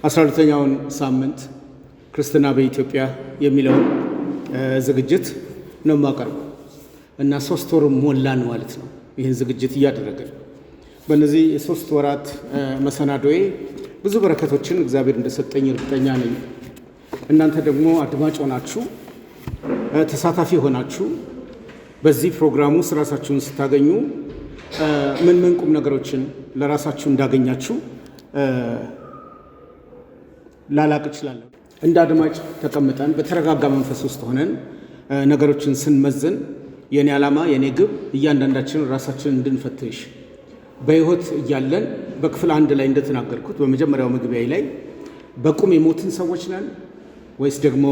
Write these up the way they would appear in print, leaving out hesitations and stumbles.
12ኛውን ሳምንት ክርስትና በኢትዮጵያ የሚለውን ዝግጅት ነው የማቀርበው እና 3 ወር ሞላን ማለት ነው ይህን ዝግጅት እያደረግን። በእነዚህ የ3 ወራት መሰናዶዬ ብዙ በረከቶችን እግዚአብሔር እንደሰጠኝ እርግጠኛ ነኝ። እናንተ ደግሞ አድማጭ ሆናችሁ ተሳታፊ ሆናችሁ በዚህ ፕሮግራም ውስጥ ራሳችሁን ስታገኙ ምን ቁም ነገሮችን ለራሳችሁ እንዳገኛችሁ ላላቅ እችላለሁ። እንደ አድማጭ ተቀምጠን በተረጋጋ መንፈስ ውስጥ ሆነን ነገሮችን ስንመዝን የኔ ዓላማ የኔ ግብ እያንዳንዳችን ራሳችንን እንድንፈትሽ በሕይወት እያለን በክፍል 1 ላይ እንደተናገርኩት በመጀመሪያው መግቢያ ላይ በቁም የሞትን ሰዎች ነን ወይስ ደግሞ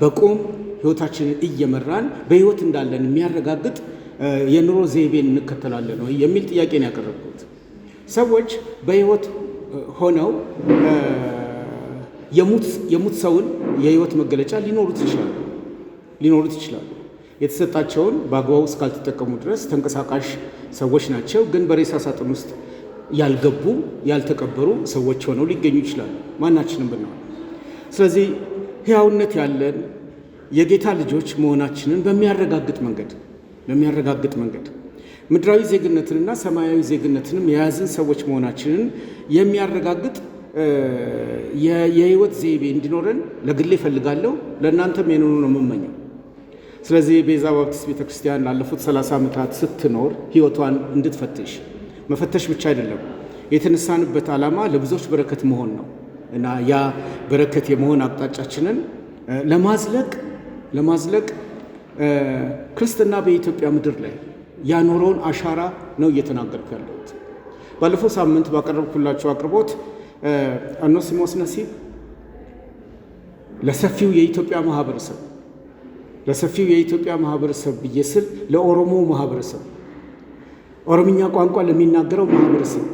በቁም ሕይወታችንን እየመራን በሕይወት እንዳለን የሚያረጋግጥ የኑሮ ዘይቤን እንከተላለን ወይ የሚል ጥያቄ ነው ያቀረብኩት። ሰዎች በሕይወት ሆነው የሙት ሰውን የሕይወት መገለጫ ሊኖሩት ይችላሉ። የተሰጣቸውን በአግባቡ እስካልተጠቀሙ ድረስ ተንቀሳቃሽ ሰዎች ናቸው። ግን በሬሳ ሳጥን ውስጥ ያልገቡ ያልተቀበሩ ሰዎች ሆነው ሊገኙ ይችላሉ፣ ማናችንም ብንሆን። ስለዚህ ሕያውነት ያለን የጌታ ልጆች መሆናችንን በሚያረጋግጥ መንገድ ምድራዊ ዜግነትንና ሰማያዊ ዜግነትንም የያዝን ሰዎች መሆናችንን የሚያረጋግጥ የሕይወት ዘይቤ እንዲኖረን ለግሌ እፈልጋለሁ። ለእናንተም የኖሩ ነው የምመኘው። ስለዚህ ቤዛ ባፕቲስት ቤተክርስቲያን ላለፉት 30 ዓመታት ስትኖር ሕይወቷን እንድትፈትሽ መፈተሽ ብቻ አይደለም፣ የተነሳንበት ዓላማ ለብዙዎች በረከት መሆን ነው እና ያ በረከት የመሆን አቅጣጫችንን ለማዝለቅ ክርስትና በኢትዮጵያ ምድር ላይ ያኖረውን አሻራ ነው እየተናገርኩ ያለሁት። ባለፈው ሳምንት ባቀረብኩላችሁ አቅርቦት አኖሲሞስ ነሲብ ለሰፊው የኢትዮጵያ ማህበረሰብ ብዬ ስል ለኦሮሞ ማህበረሰብ፣ ኦሮምኛ ቋንቋ ለሚናገረው ማህበረሰብ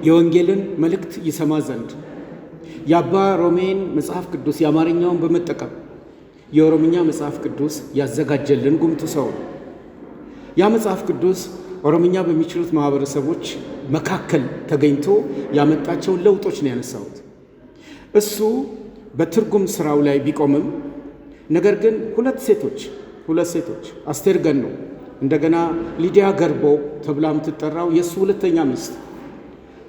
የወንጌልን መልእክት ይሰማ ዘንድ የአባ ሮሜን መጽሐፍ ቅዱስ የአማርኛውን በመጠቀም የኦሮምኛ መጽሐፍ ቅዱስ ያዘጋጀልን ጉምቱ ሰው ነው። ያ መጽሐፍ ቅዱስ ኦሮምኛ በሚችሉት ማህበረሰቦች መካከል ተገኝቶ ያመጣቸውን ለውጦች ነው ያነሳሁት። እሱ በትርጉም ስራው ላይ ቢቆምም ነገር ግን ሁለት ሴቶች አስቴር ገኖ እንደገና ሊዲያ ገርቦ ተብላ የምትጠራው የእሱ ሁለተኛ ሚስት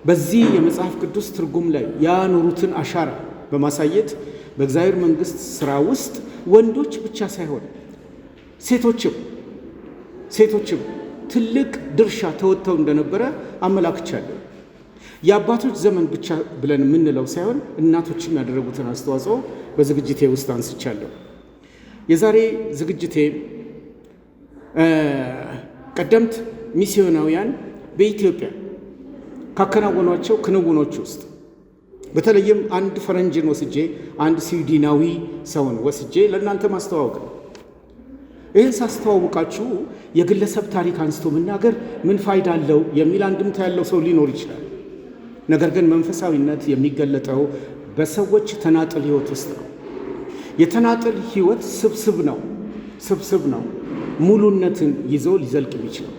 በዚህ የመጽሐፍ ቅዱስ ትርጉም ላይ ያኖሩትን አሻራ በማሳየት በእግዚአብሔር መንግስት ስራ ውስጥ ወንዶች ብቻ ሳይሆን ሴቶችም ትልቅ ድርሻ ተወጥተው እንደነበረ አመላክቻለሁ። የአባቶች ዘመን ብቻ ብለን የምንለው ሳይሆን እናቶችም ያደረጉትን አስተዋጽኦ በዝግጅቴ ውስጥ አንስቻለሁ። የዛሬ ዝግጅቴ ቀደምት ሚስዮናውያን በኢትዮጵያ ካከናወኗቸው ክንውኖች ውስጥ በተለይም አንድ ፈረንጅን ወስጄ አንድ ስዊድናዊ ሰውን ወስጄ ለእናንተ ማስተዋወቅ ነው። ይህን ሳስተዋውቃችሁ የግለሰብ ታሪክ አንስቶ መናገር ምን ፋይዳ አለው የሚል አንድምታ ያለው ሰው ሊኖር ይችላል። ነገር ግን መንፈሳዊነት የሚገለጠው በሰዎች ተናጥል ሕይወት ውስጥ ነው። የተናጥል ሕይወት ስብስብ ነው ሙሉነትን ይዞ ሊዘልቅ የሚችለው።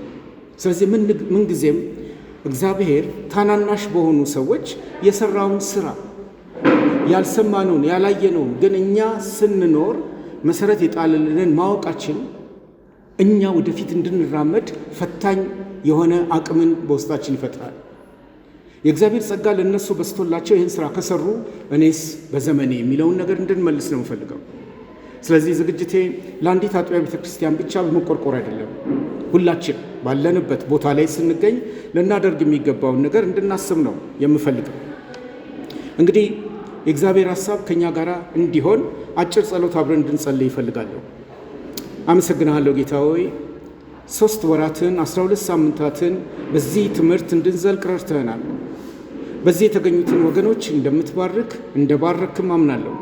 ስለዚህ ምንጊዜም እግዚአብሔር ታናናሽ በሆኑ ሰዎች የሰራውን ስራ ያልሰማነውን ያላየነውን ግን እኛ ስንኖር መሰረት የጣለልንን ማወቃችን እኛ ወደፊት እንድንራመድ ፈታኝ የሆነ አቅምን በውስጣችን ይፈጥራል። የእግዚአብሔር ጸጋ ለእነሱ በስቶላቸው ይህን ስራ ከሰሩ እኔስ በዘመኔ የሚለውን ነገር እንድንመልስ ነው የምፈልገው። ስለዚህ ዝግጅቴ ለአንዲት አጥቢያ ቤተክርስቲያን ብቻ በመቆርቆር አይደለም። ሁላችን ባለንበት ቦታ ላይ ስንገኝ ልናደርግ የሚገባውን ነገር እንድናስብ ነው የምፈልገው። እንግዲህ የእግዚአብሔር ሐሳብ ከኛ ጋር እንዲሆን አጭር ጸሎት አብረን እንድንጸልይ ይፈልጋለሁ። አመሰግናለሁ ጌታ ሆይ 3 ወራትን 12 ሳምንታትን በዚህ ትምህርት እንድንዘልቅ ረድተናል። በዚህ የተገኙትን ወገኖች እንደምትባርክ እንደባረክም አምናለሁ።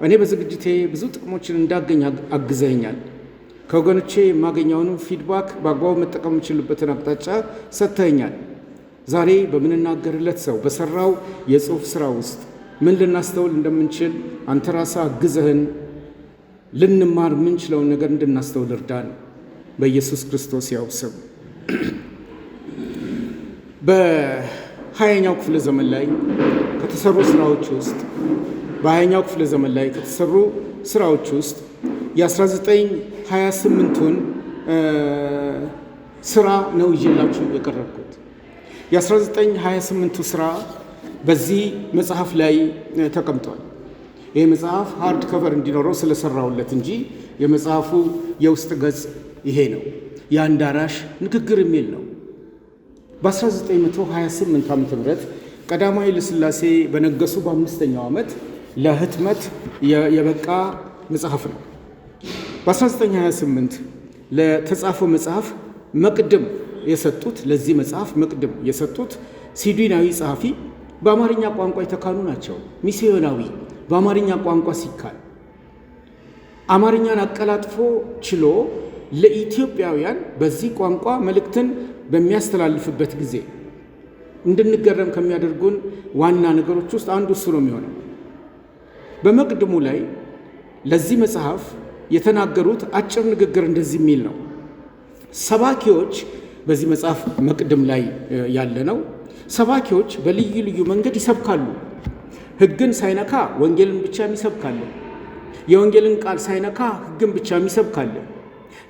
እኔ በዝግጅቴ ብዙ ጥቅሞችን እንዳገኝ አግዘኛል። ከወገኖቼ የማገኘውን ፊድባክ በአግባቡ መጠቀም የምችልበትን አቅጣጫ ሰጥተኛል። ዛሬ በምንናገርለት ሰው በሰራው የጽሑፍ ስራ ውስጥ ምን ልናስተውል እንደምንችል አንተ ራስህ አግዘህን ልንማር የምንችለውን ነገር እንድናስተውል እርዳን። በኢየሱስ ክርስቶስ ያው ስም 20ኛው ክፍለ ዘመን ላይ ከተሰሩ ስራዎች ውስጥ በ20ኛው ክፍለ ዘመን ላይ ከተሰሩ ስራዎች ውስጥ የ1928ቱን ስራ ነው ይዤላችሁ የቀረብኩት። የ1928ቱ ስራ በዚህ መጽሐፍ ላይ ተቀምጧል። ይህ መጽሐፍ ሃርድ ከቨር እንዲኖረው ስለሰራሁለት እንጂ የመጽሐፉ የውስጥ ገጽ ይሄ ነው። የአንድ አራሽ ንግግር የሚል ነው። በ1928 ዓ.ም ቀዳማዊ ኃይለ ሥላሴ በነገሱ በ5ኛው ዓመት ለህትመት የበቃ መጽሐፍ ነው። በ1928 ለተጻፈው መጽሐፍ መቅድም የሰጡት ለዚህ መጽሐፍ መቅድም የሰጡት ስዊድናዊ ጸሐፊ በአማርኛ ቋንቋ የተካኑ ናቸው። ሚስዮናዊ በአማርኛ ቋንቋ ሲካል አማርኛን አቀላጥፎ ችሎ ለኢትዮጵያውያን በዚህ ቋንቋ መልእክትን በሚያስተላልፍበት ጊዜ እንድንገረም ከሚያደርጉን ዋና ነገሮች ውስጥ አንዱ እሱ ነው የሚሆነው። በመቅድሙ ላይ ለዚህ መጽሐፍ የተናገሩት አጭር ንግግር እንደዚህ የሚል ነው። ሰባኪዎች በዚህ መጽሐፍ መቅድም ላይ ያለ ነው። ሰባኪዎች በልዩ ልዩ መንገድ ይሰብካሉ። ሕግን ሳይነካ ወንጌልን ብቻ የሚሰብካለ። የወንጌልን ቃል ሳይነካ ሕግን ብቻ የሚሰብካለ።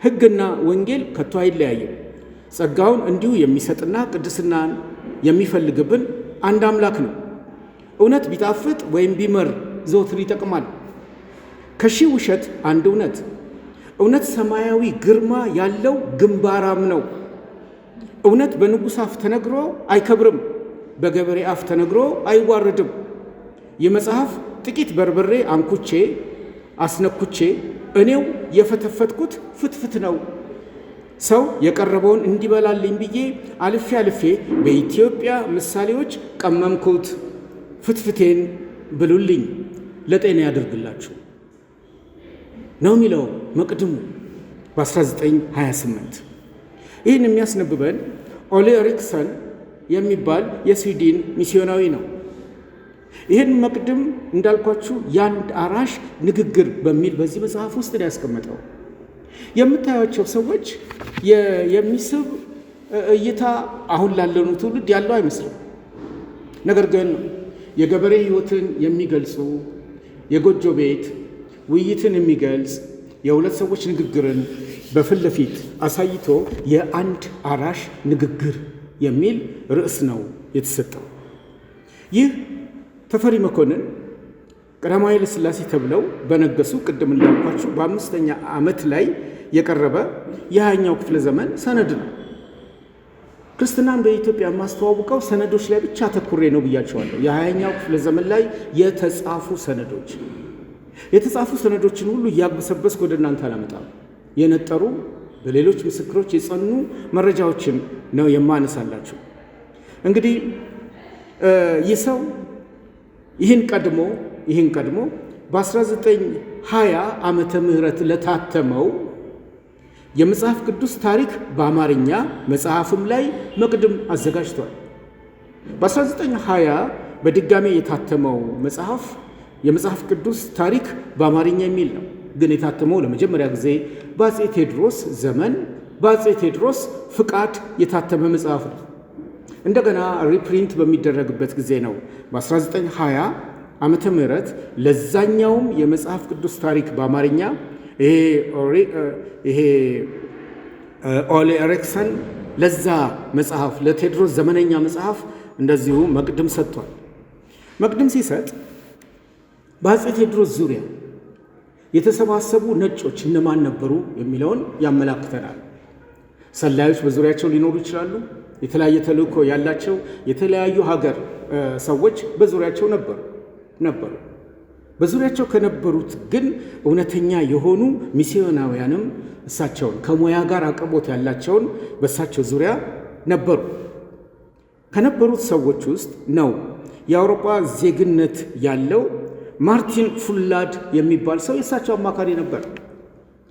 ሕግና ወንጌል ከቶ አይለያይም። ጸጋውን እንዲሁ የሚሰጥና ቅድስናን የሚፈልግብን አንድ አምላክ ነው። እውነት ቢጣፍጥ ወይም ቢመር ዘወትር ይጠቅማል። ከሺህ ውሸት አንድ እውነት። እውነት ሰማያዊ ግርማ ያለው ግንባራም ነው። እውነት በንጉሥ አፍ ተነግሮ አይከብርም፣ በገበሬ አፍ ተነግሮ አይዋረድም። ይህ መጽሐፍ ጥቂት በርበሬ አንኩቼ አስነኩቼ እኔው የፈተፈትኩት ፍትፍት ነው። ሰው የቀረበውን እንዲበላልኝ ብዬ አልፌ አልፌ በኢትዮጵያ ምሳሌዎች ቀመምኩት። ፍትፍቴን ብሉልኝ ለጤና ያደርግላችሁ ነው የሚለው መቅድሙ በ1928። ይህን የሚያስነብበን ኦሌ ኤሪክሰን የሚባል የስዊድን ሚስዮናዊ ነው። ይህን መቅድም እንዳልኳችሁ የአንድ አራሽ ንግግር በሚል በዚህ መጽሐፍ ውስጥ ነው ያስቀመጠው። የምታዩቸው ሰዎች የሚስብ እይታ አሁን ላለኑ ትውልድ ያለው አይመስልም። ነገር ግን የገበሬ ሕይወትን የሚገልጹ የጎጆ ቤት ውይይትን የሚገልጽ የሁለት ሰዎች ንግግርን በፊት ለፊት አሳይቶ የአንድ አራሽ ንግግር የሚል ርዕስ ነው የተሰጠው። ይህ ተፈሪ መኮንን ቀዳማዊ ኃይለ ሥላሴ ተብለው በነገሱ ቅድም እንዳልኳችሁ በ5ኛ ዓመት ላይ የቀረበ የ20ኛው ክፍለ ዘመን ሰነድ ነው። ክርስትናን በኢትዮጵያ የማስተዋውቀው ሰነዶች ላይ ብቻ ተኩሬ ነው ብያቸዋለሁ። የ20ኛው ክፍለ ዘመን ላይ የተጻፉ ሰነዶችን ሁሉ እያግበሰበስኩ ወደ እናንተ አላመጣም። የነጠሩ በሌሎች ምስክሮች የጸኑ መረጃዎችን ነው የማነሳላችሁ። እንግዲህ ይህ ሰው ይህን ቀድሞ በ1920 ዓመተ ምህረት ለታተመው የመጽሐፍ ቅዱስ ታሪክ በአማርኛ መጽሐፍም ላይ መቅድም አዘጋጅቷል። በ1920 በድጋሜ የታተመው መጽሐፍ የመጽሐፍ ቅዱስ ታሪክ በአማርኛ የሚል ነው። ግን የታተመው ለመጀመሪያ ጊዜ በአፄ ቴዎድሮስ ዘመን በአፄ ቴዎድሮስ ፍቃድ የታተመ መጽሐፍ ነው። እንደገና ሪፕሪንት በሚደረግበት ጊዜ ነው በ1920 ዓመተ ምህረት ለዛኛውም የመጽሐፍ ቅዱስ ታሪክ በአማርኛ ይሄ ኦሌ ኤሪክሰን ለዛ መጽሐፍ ለቴዎድሮስ ዘመነኛ መጽሐፍ እንደዚሁ መቅድም ሰጥቷል። መቅድም ሲሰጥ በአፄ ቴዎድሮስ ዙሪያ የተሰባሰቡ ነጮች እነማን ነበሩ የሚለውን ያመላክተናል። ሰላዮች በዙሪያቸው ሊኖሩ ይችላሉ። የተለያየ ተልእኮ ያላቸው የተለያዩ ሀገር ሰዎች በዙሪያቸው ነበሩ። በዙሪያቸው ከነበሩት ግን እውነተኛ የሆኑ ሚስዮናውያንም እሳቸውን ከሙያ ጋር አቅርቦት ያላቸውን በእሳቸው ዙሪያ ነበሩ። ከነበሩት ሰዎች ውስጥ ነው የአውሮፓ ዜግነት ያለው ማርቲን ፉላድ የሚባል ሰው የእሳቸው አማካሪ ነበር።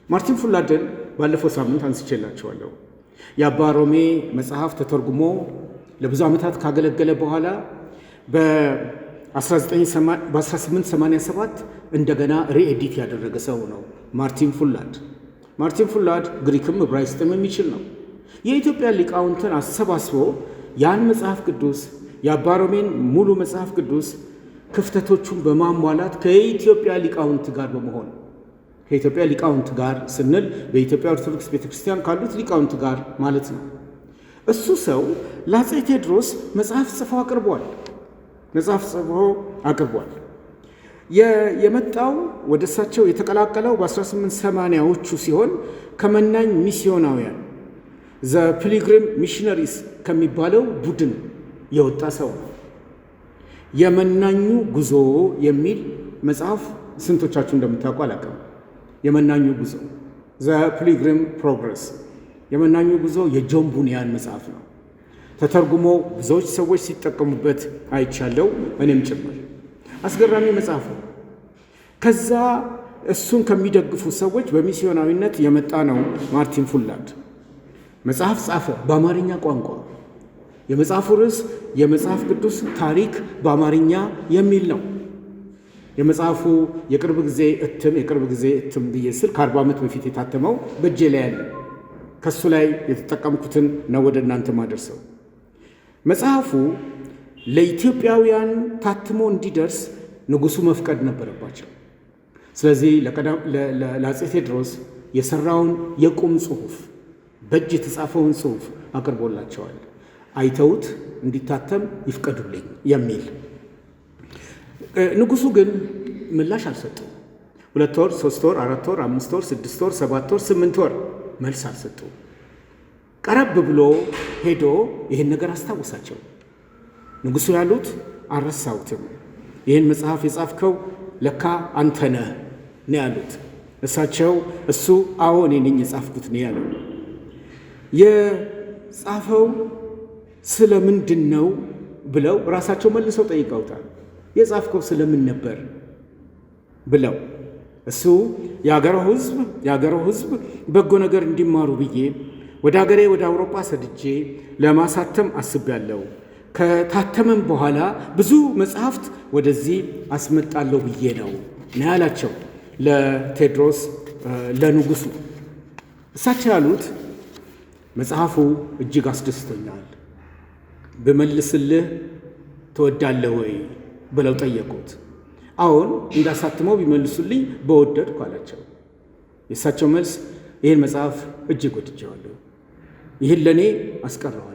ማርቲን ፉላድን ባለፈው ሳምንት አንስቼላቸዋለሁ። የአባ ሮሜ መጽሐፍ ተተርጉሞ ለብዙ ዓመታት ካገለገለ በኋላ በ1887 እንደገና ሪኤዲት ያደረገ ሰው ነው ማርቲን ፉላድ ግሪክም ዕብራይስጥም የሚችል ነው። የኢትዮጵያ ሊቃውንትን አሰባስቦ ያን መጽሐፍ ቅዱስ የአባ ሮሜን ሙሉ መጽሐፍ ቅዱስ ክፍተቶቹን በማሟላት ከኢትዮጵያ ሊቃውንት ጋር በመሆን ከኢትዮጵያ ሊቃውንት ጋር ስንል በኢትዮጵያ ኦርቶዶክስ ቤተክርስቲያን ካሉት ሊቃውንት ጋር ማለት ነው። እሱ ሰው ለአፄ ቴዎድሮስ መጽሐፍ ጽፎ አቅርቧል። የመጣው ወደ እሳቸው የተቀላቀለው በ1880ዎቹ ሲሆን ከመናኝ ሚስዮናውያን ዘ ፒልግሪም ሚሽነሪስ ከሚባለው ቡድን የወጣ ሰው ነው። የመናኙ ጉዞ የሚል መጽሐፍ ስንቶቻችሁ እንደምታውቁ አላውቅም። የመናኙ ጉዞ ዘ ፒልግሪም ፕሮግረስ፣ የመናኙ ጉዞ የጆን ቡኒያን መጽሐፍ ነው። ተተርጉሞ ብዙዎች ሰዎች ሲጠቀሙበት አይቻለው፣ እኔም ጭምር። አስገራሚ መጽሐፍ ነው። ከዛ እሱን ከሚደግፉ ሰዎች በሚስዮናዊነት የመጣ ነው ማርቲን ፉላድ መጽሐፍ ጻፈ በአማርኛ ቋንቋ። የመጽሐፉ ርዕስ የመጽሐፍ ቅዱስ ታሪክ በአማርኛ የሚል ነው። የመጽሐፉ የቅርብ ጊዜ እትም ብዬ ስል ከ40 ዓመት በፊት የታተመው በእጄ ላይ ያለ ከሱ ላይ የተጠቀምኩትን ነው ወደ እናንተ ማደርሰው። መጽሐፉ ለኢትዮጵያውያን ታትሞ እንዲደርስ ንጉሱ መፍቀድ ነበረባቸው። ስለዚህ ለአፄ ቴዎድሮስ የሰራውን የቁም ጽሑፍ በእጅ የተጻፈውን ጽሑፍ አቅርቦላቸዋል። አይተውት እንዲታተም ይፍቀዱልኝ የሚል። ንጉሱ ግን ምላሽ አልሰጡም። 2 ወር፣ 3 ወር፣ 4 ወር፣ 5 ወር፣ 6 ወር፣ 7 ወር፣ 8 ወር መልስ አልሰጡም። ቀረብ ብሎ ሄዶ ይህን ነገር አስታወሳቸው። ንጉሱ ያሉት አልረሳሁትም፣ ይህን መጽሐፍ የጻፍከው ለካ አንተ ነህ ነው ያሉት። እሳቸው አዎ እኔ ነኝ የጻፍኩት ነው ያለው። የጻፈው ስለምንድን ነው ብለው ራሳቸው መልሰው ጠይቀውታል። የጻፍከው ስለምን ነበር ብለው እሱ የአገረው ሕዝብ በጎ ነገር እንዲማሩ ብዬ ወደ ሀገሬ ወደ አውሮፓ ሰድጄ ለማሳተም አስቤያለሁ። ከታተመም በኋላ ብዙ መጽሐፍት ወደዚህ አስመጣለሁ ብዬ ነው ያላቸው ለቴዎድሮስ ለንጉሱ። እሳቸው ያሉት መጽሐፉ እጅግ አስደስቶኛል፣ ብመልስልህ ትወዳለህ ወይ ብለው ጠየቁት። አዎን እንዳሳትመው ቢመልሱልኝ በወደድኩ አላቸው። የእሳቸው መልስ ይህን መጽሐፍ እጅግ ወድጀዋለሁ፣ ይህን ለእኔ አስቀረዋለሁ።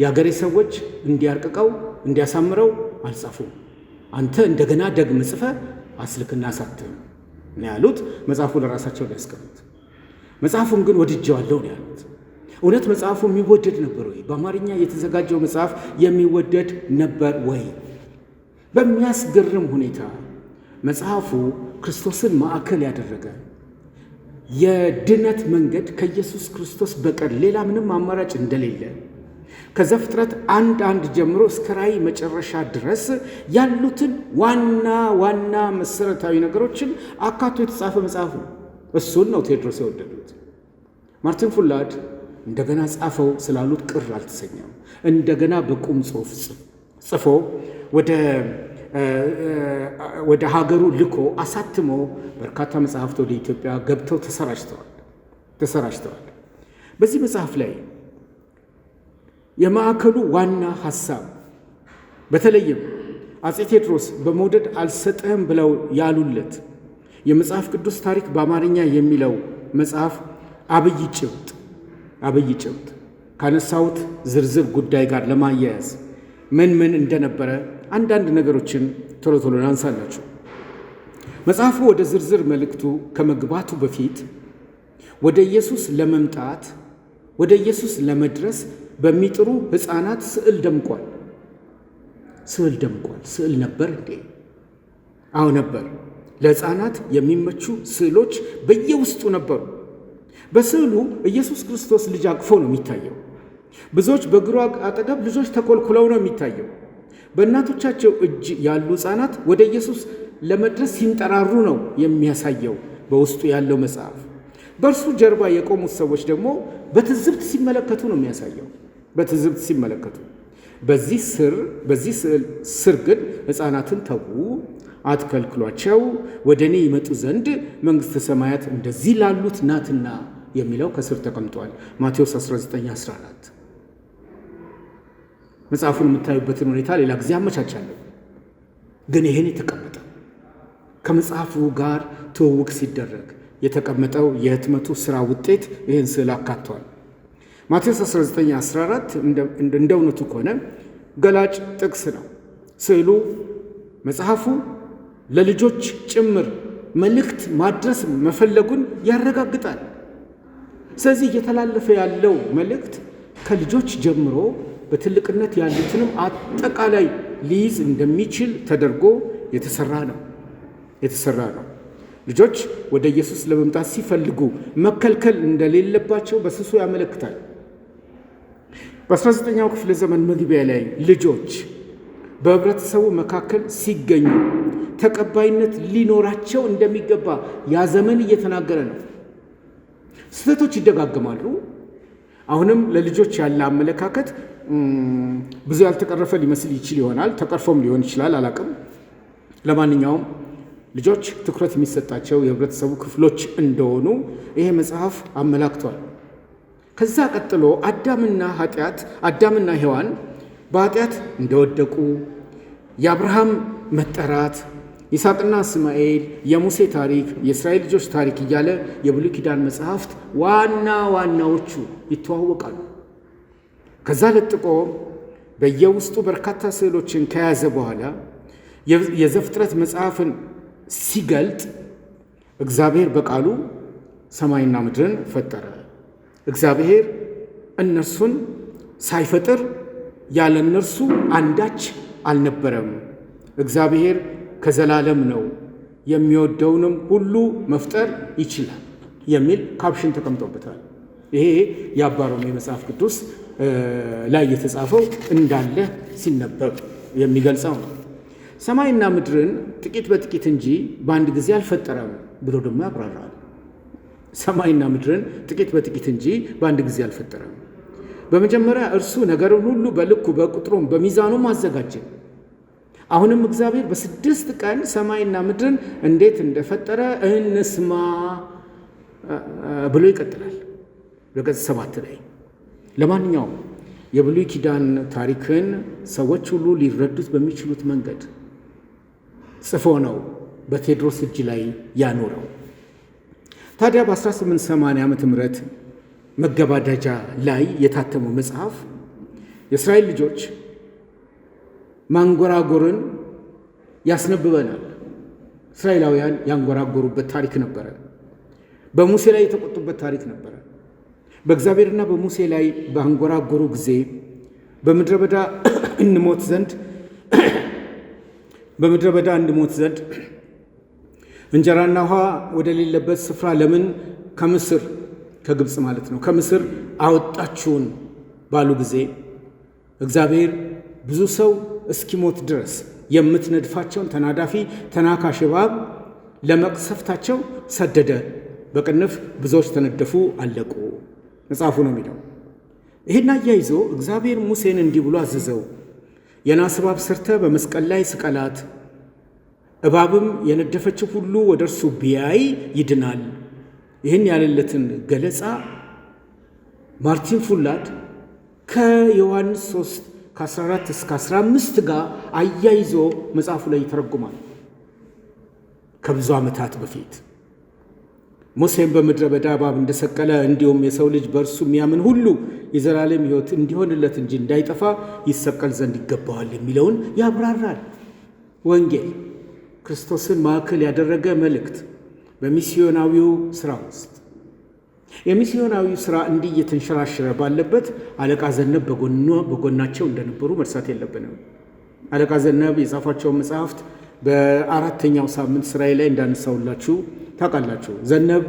የአገሬ ሰዎች እንዲያርቅቀው እንዲያሳምረው አልጻፉም። አንተ እንደገና ደግም ጽፈ አስልክና አሳትም ነው ያሉት። መጽሐፉ ለራሳቸው ያስቀሩት። መጽሐፉን ግን ወድጀዋለሁ ነው ያሉት። እውነት መጽሐፉ የሚወደድ ነበር ወይ? በአማርኛ የተዘጋጀው መጽሐፍ የሚወደድ ነበር ወይ? በሚያስገርም ሁኔታ መጽሐፉ ክርስቶስን ማዕከል ያደረገ የድነት መንገድ ከኢየሱስ ክርስቶስ በቀር ሌላ ምንም አማራጭ እንደሌለ ከዘፍጥረት 1:1 ጀምሮ እስከ ራእይ መጨረሻ ድረስ ያሉትን ዋና መሰረታዊ ነገሮችን አካቶ የተጻፈ መጽሐፍ ነው። እሱን ነው ቴዎድሮስ የወደዱት። ማርቲን ፉላድ እንደገና ጻፈው ስላሉት ቅር አልተሰኘም። እንደገና በቁም ጽሑፍ ጽፎ ወደ ሀገሩ ልኮ አሳትሞ በርካታ መጽሐፍት ወደ ኢትዮጵያ ገብተው ተሰራጭተዋል። በዚህ መጽሐፍ ላይ የማዕከሉ ዋና ሐሳብ በተለይም አፄ ቴዎድሮስ በመውደድ አልሰጥህም ብለው ያሉለት የመጽሐፍ ቅዱስ ታሪክ በአማርኛ የሚለው መጽሐፍ አብይ ጭብጥ ካነሳሁት ዝርዝር ጉዳይ ጋር ለማያያዝ ምን እንደነበረ አንዳንድ ነገሮችን ቶሎ እናንሳላችሁ። መጽሐፉ ወደ ዝርዝር መልእክቱ ከመግባቱ በፊት ወደ ኢየሱስ ለመምጣት ወደ ኢየሱስ ለመድረስ በሚጥሩ ሕፃናት ስዕል ደምቋል። ስዕል ነበር እንዴ? አዎ ነበር። ለሕፃናት የሚመቹ ስዕሎች በየውስጡ ነበሩ። በስዕሉ ኢየሱስ ክርስቶስ ልጅ አቅፎ ነው የሚታየው። ብዙዎች በእግሩ አጠገብ ልጆች ተኮልኩለው ነው የሚታየው። በእናቶቻቸው እጅ ያሉ ሕፃናት ወደ ኢየሱስ ለመድረስ ሲንጠራሩ ነው የሚያሳየው በውስጡ ያለው መጽሐፍ። በእርሱ ጀርባ የቆሙት ሰዎች ደግሞ በትዝብት ሲመለከቱ ነው የሚያሳየው። በትዝብት ሲመለከቱ በዚህ ስዕል ስር ግን ሕፃናትን ተዉ፣ አትከልክሏቸው፣ ወደ እኔ ይመጡ ዘንድ መንግሥተ ሰማያት እንደዚህ ላሉት ናትና የሚለው ከስር ተቀምጧል። ማቴዎስ 19:14 መጽሐፉን የምታዩበትን ሁኔታ ሌላ ጊዜ አመቻቻለሁ። ግን ይህን የተቀመጠ ከመጽሐፉ ጋር ትውውቅ ሲደረግ የተቀመጠው የህትመቱ ስራ ውጤት ይህን ስዕል አካቷል። ማቴዎስ 19:14 እንደ እውነቱ ከሆነ ገላጭ ጥቅስ ነው። ስዕሉ መጽሐፉ ለልጆች ጭምር መልእክት ማድረስ መፈለጉን ያረጋግጣል። ስለዚህ እየተላለፈ ያለው መልእክት ከልጆች ጀምሮ በትልቅነት ያሉትንም አጠቃላይ ሊይዝ እንደሚችል ተደርጎ የተሰራ ነው። ልጆች ወደ ኢየሱስ ለመምጣት ሲፈልጉ መከልከል እንደሌለባቸው በስሱ ያመለክታል። በ19ኛው ክፍለ ዘመን መግቢያ ላይ ልጆች በህብረተሰቡ መካከል ሲገኙ ተቀባይነት ሊኖራቸው እንደሚገባ ያ ዘመን እየተናገረ ነው። ስህተቶች ይደጋገማሉ። አሁንም ለልጆች ያለ አመለካከት ብዙ ያልተቀረፈ ሊመስል ይችል ይሆናል። ተቀርፎም ሊሆን ይችላል፣ አላቅም። ለማንኛውም ልጆች ትኩረት የሚሰጣቸው የህብረተሰቡ ክፍሎች እንደሆኑ ይሄ መጽሐፍ አመላክቷል። ከዛ ቀጥሎ አዳምና ሔዋን በኃጢአት እንደወደቁ፣ የአብርሃም መጠራት፣ ይስሐቅና እስማኤል፣ የሙሴ ታሪክ፣ የእስራኤል ልጆች ታሪክ እያለ የብሉይ ኪዳን መጽሐፍት ዋናዎቹ ይተዋወቃሉ። ከዛ ለጥቆ በየውስጡ በርካታ ስዕሎችን ከያዘ በኋላ የዘፍጥረት መጽሐፍን ሲገልጥ እግዚአብሔር በቃሉ ሰማይና ምድርን ፈጠረ። እግዚአብሔር እነርሱን ሳይፈጥር ያለ እነርሱ አንዳች አልነበረም። እግዚአብሔር ከዘላለም ነው፣ የሚወደውንም ሁሉ መፍጠር ይችላል የሚል ካፕሽን ተቀምጦበታል። ይሄ የአባሮም የመጽሐፍ ቅዱስ ላይ የተጻፈው እንዳለ ሲነበብ የሚገልጸው ነው። ሰማይና ምድርን ጥቂት በጥቂት እንጂ በአንድ ጊዜ አልፈጠረም ብሎ ደግሞ ያብራራል። ሰማይና ምድርን ጥቂት በጥቂት እንጂ በአንድ ጊዜ አልፈጠረም። በመጀመሪያ እርሱ ነገርን ሁሉ በልኩ በቁጥሩም በሚዛኑም አዘጋጀ። አሁንም እግዚአብሔር በ6 ቀን ሰማይና ምድርን እንዴት እንደፈጠረ እንስማ ብሎ ይቀጥላል በገጽ 7 ላይ። ለማንኛውም የብሉይ ኪዳን ታሪክን ሰዎች ሁሉ ሊረዱት በሚችሉት መንገድ ጽፎ ነው በቴዎድሮስ እጅ ላይ ያኖረው። ታዲያ በ1880 ዓመተ ምህረት መገባደጃ ላይ የታተመው መጽሐፍ የእስራኤል ልጆች ማንጎራጎርን ያስነብበናል። እስራኤላውያን ያንጎራጎሩበት ታሪክ ነበረ። በሙሴ ላይ የተቆጡበት ታሪክ ነበረ። በእግዚአብሔርና በሙሴ ላይ ባንጎራጎሩ ጊዜ በምድረ በዳ እንሞት ዘንድ እንጀራና ውሃ ወደሌለበት ስፍራ ለምን ከግብፅ ማለት ነው ከምስር አወጣችሁን ባሉ ጊዜ እግዚአብሔር ብዙ ሰው እስኪሞት ድረስ የምትነድፋቸውን ተናካሽ እባብ ለመቅሰፍታቸው ሰደደ። በቅንፍ ብዙዎች ተነደፉ፣ አለቁ። መጽሐፉ ነው የሚለው። ይህን አያይዞ እግዚአብሔር ሙሴን እንዲህ ብሎ አዘዘው፣ የናስ እባብ ሰርተህ በመስቀል ላይ ስቀላት፣ እባብም የነደፈችው ሁሉ ወደ እርሱ ቢያይ ይድናል። ይህን ያለለትን ገለጻ ማርቲን ፉላድ ከዮሐንስ 3 ከ14 እስከ 15 ጋር አያይዞ መጽሐፉ ላይ ይተረጉማል። ከብዙ ዓመታት በፊት ሙሴም በምድረ በዳ እባብ እንደሰቀለ እንዲሁም የሰው ልጅ በእርሱ የሚያምን ሁሉ የዘላለም ሕይወት እንዲሆንለት እንጂ እንዳይጠፋ ይሰቀል ዘንድ ይገባዋል የሚለውን ያብራራል። ወንጌል ክርስቶስን ማዕከል ያደረገ መልእክት በሚስዮናዊው ስራ ውስጥ የሚስዮናዊው ስራ እንዲህ እየተንሸራሸረ ባለበት አለቃ ዘነብ በጎናቸው እንደነበሩ መርሳት የለብንም። አለቃ ዘነብ የጻፏቸውን መጽሐፍት በአራተኛው ሳምንት ስራዬ ላይ እንዳነሳውላችሁ ታውቃላችሁ። ዘነብ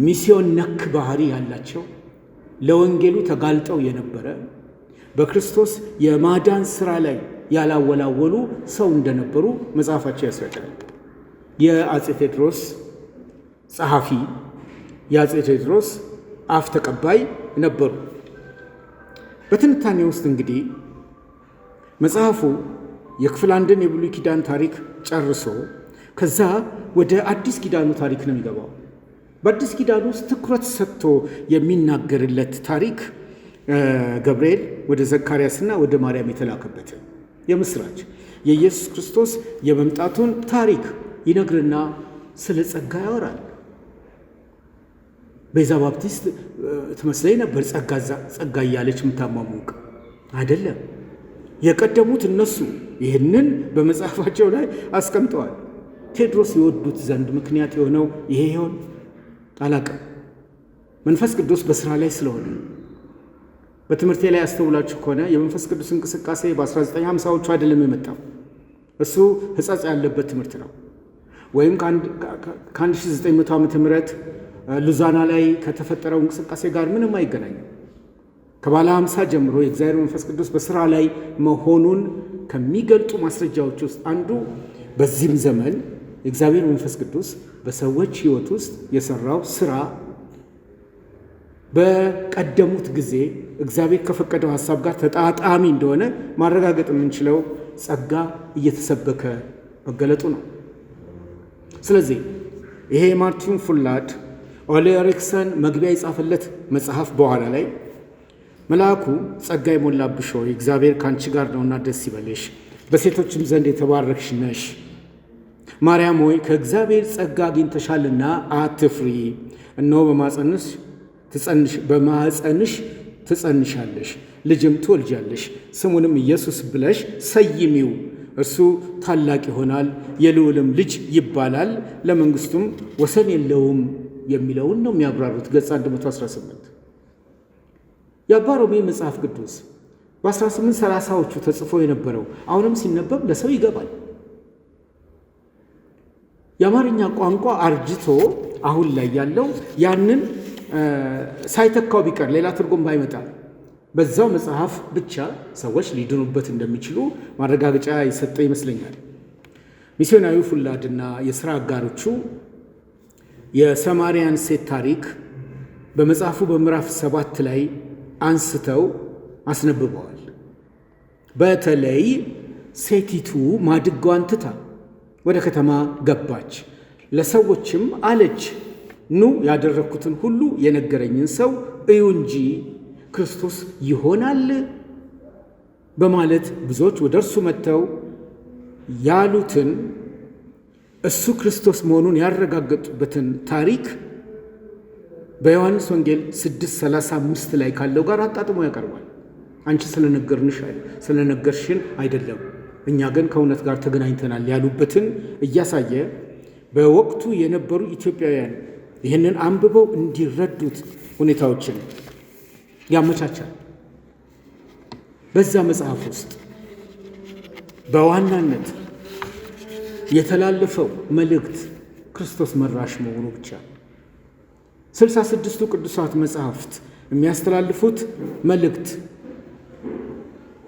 ሚስዮን ነክ ባህሪ ያላቸው ለወንጌሉ ተጋልጠው የነበረ በክርስቶስ የማዳን ስራ ላይ ያላወላወሉ ሰው እንደነበሩ መጽሐፋቸው ያስረዳል። የአጼ ቴዎድሮስ ጸሐፊ፣ የአጼ ቴዎድሮስ አፍ ተቀባይ ነበሩ። በትንታኔ ውስጥ እንግዲህ መጽሐፉ የክፍል 1ን የብሉይ ኪዳን ታሪክ ጨርሶ ከዛ ወደ አዲስ ኪዳኑ ታሪክ ነው የሚገባው። በአዲስ ኪዳን ውስጥ ትኩረት ሰጥቶ የሚናገርለት ታሪክ ገብርኤል ወደ ዘካርያስና ወደ ማርያም የተላከበትን የምስራች የኢየሱስ ክርስቶስ የመምጣቱን ታሪክ ይነግርና ስለ ጸጋ ያወራል። ቤዛ ባፕቲስት ትመስለኝ ነበር ጸጋ እያለች የምታሟሙቅ አይደለም። የቀደሙት እነሱ ይህንን በመጽሐፋቸው ላይ አስቀምጠዋል። ቴዎድሮስ የወዱት ዘንድ ምክንያት የሆነው ይሄ ይሆን አላውቅም። መንፈስ ቅዱስ በስራ ላይ ስለሆነ በትምህርቴ ላይ ያስተውላችሁ ከሆነ የመንፈስ ቅዱስ እንቅስቃሴ በ1950ዎቹ አይደለም የመጣው። እሱ ሕጸጽ ያለበት ትምህርት ነው። ወይም ከ1900 ዓመተ ምህረት ሉዛና ላይ ከተፈጠረው እንቅስቃሴ ጋር ምንም አይገናኝም። ከባለ 50 ጀምሮ የእግዚአብሔር መንፈስ ቅዱስ በስራ ላይ መሆኑን ከሚገልጡ ማስረጃዎች ውስጥ አንዱ በዚህም ዘመን የእግዚአብሔር መንፈስ ቅዱስ በሰዎች ሕይወት ውስጥ የሰራው ስራ በቀደሙት ጊዜ እግዚአብሔር ከፈቀደው ሐሳብ ጋር ተጣጣሚ እንደሆነ ማረጋገጥ የምንችለው ጸጋ እየተሰበከ መገለጡ ነው። ስለዚህ ይሄ የማርቲን ፉላድ ኦሊ ኤሪክሰን መግቢያ የጻፈለት መጽሐፍ በኋላ ላይ መልአኩ ጸጋ የሞላብሽ ሆይ እግዚአብሔር ከአንቺ ጋር ነውና ደስ ይበልሽ፣ በሴቶችም ዘንድ የተባረክሽ ነሽ፣ ማርያም ሆይ ከእግዚአብሔር ጸጋ አግኝተሻልና አትፍሪ፣ እነሆ በማኅፀንሽ ትጸንሻለሽ፣ ልጅም ትወልጃለሽ፣ ስሙንም ኢየሱስ ብለሽ ሰይሚው፣ እርሱ ታላቅ ይሆናል፣ የልዑልም ልጅ ይባላል፣ ለመንግሥቱም ወሰን የለውም የሚለውን ነው የሚያብራሩት። ገጽ 118 የአባ ሮሜ መጽሐፍ ቅዱስ በ1830ዎቹ ተጽፎ የነበረው አሁንም ሲነበብ ለሰው ይገባል። የአማርኛ ቋንቋ አርጅቶ አሁን ላይ ያለው ያንን ሳይተካው ቢቀር ሌላ ትርጉም ባይመጣ በዛው መጽሐፍ ብቻ ሰዎች ሊድኑበት እንደሚችሉ ማረጋገጫ የሰጠ ይመስለኛል። ሚስዮናዊ ፉላድና የሥራ አጋሮቹ የሰማርያን ሴት ታሪክ በመጽሐፉ በምዕራፍ 7 ላይ አንስተው አስነብበዋል። በተለይ ሴቲቱ ማድጋዋን ትታ ወደ ከተማ ገባች፣ ለሰዎችም አለች፣ ኑ ያደረግኩትን ሁሉ የነገረኝን ሰው እዩ እንጂ ክርስቶስ ይሆናል በማለት ብዙዎች ወደ እርሱ መጥተው ያሉትን እሱ ክርስቶስ መሆኑን ያረጋገጡበትን ታሪክ በዮሐንስ ወንጌል 6:35 ላይ ካለው ጋር አጣጥሞ ያቀርባል። አንቺ ስለነገርሽን አይደለም፣ እኛ ግን ከእውነት ጋር ተገናኝተናል ያሉበትን እያሳየ በወቅቱ የነበሩ ኢትዮጵያውያን ይህንን አንብበው እንዲረዱት ሁኔታዎችን ያመቻቻል። በዛ መጽሐፍ ውስጥ በዋናነት የተላለፈው መልእክት ክርስቶስ መራሽ መሆኑ ብቻ 66ቱ ቅዱሳት መጽሐፍት የሚያስተላልፉት መልእክት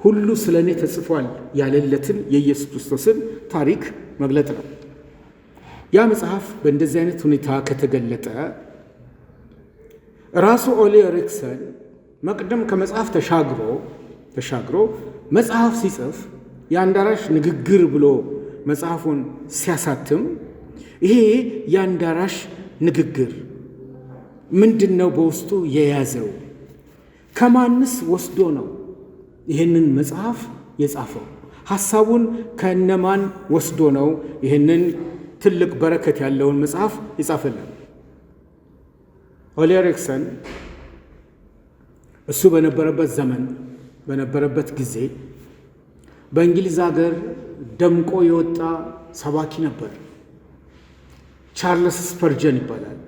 ሁሉ ስለ እኔ ተጽፏል ያለለትን የኢየሱስ ክርስቶስን ታሪክ መግለጥ ነው። ያ መጽሐፍ በእንደዚህ አይነት ሁኔታ ከተገለጠ ራሱ ኦሊ ኤሪክሰን መቅደም ከመጽሐፍ ተሻግሮ መጽሐፍ ሲጽፍ የአንዳራሽ ንግግር ብሎ መጽሐፉን ሲያሳትም ይሄ የአንዳራሽ ንግግር ምንድን ነው በውስጡ የያዘው? ከማንስ ወስዶ ነው ይህንን መጽሐፍ የጻፈው? ሐሳቡን ከነማን ወስዶ ነው ይህንን ትልቅ በረከት ያለውን መጽሐፍ የጻፈልን? ኦሊ ኤሪክሰን እሱ በነበረበት ዘመን በነበረበት ጊዜ በእንግሊዝ ሀገር ደምቆ የወጣ ሰባኪ ነበር። ቻርልስ ስፐርጀን ይባላል።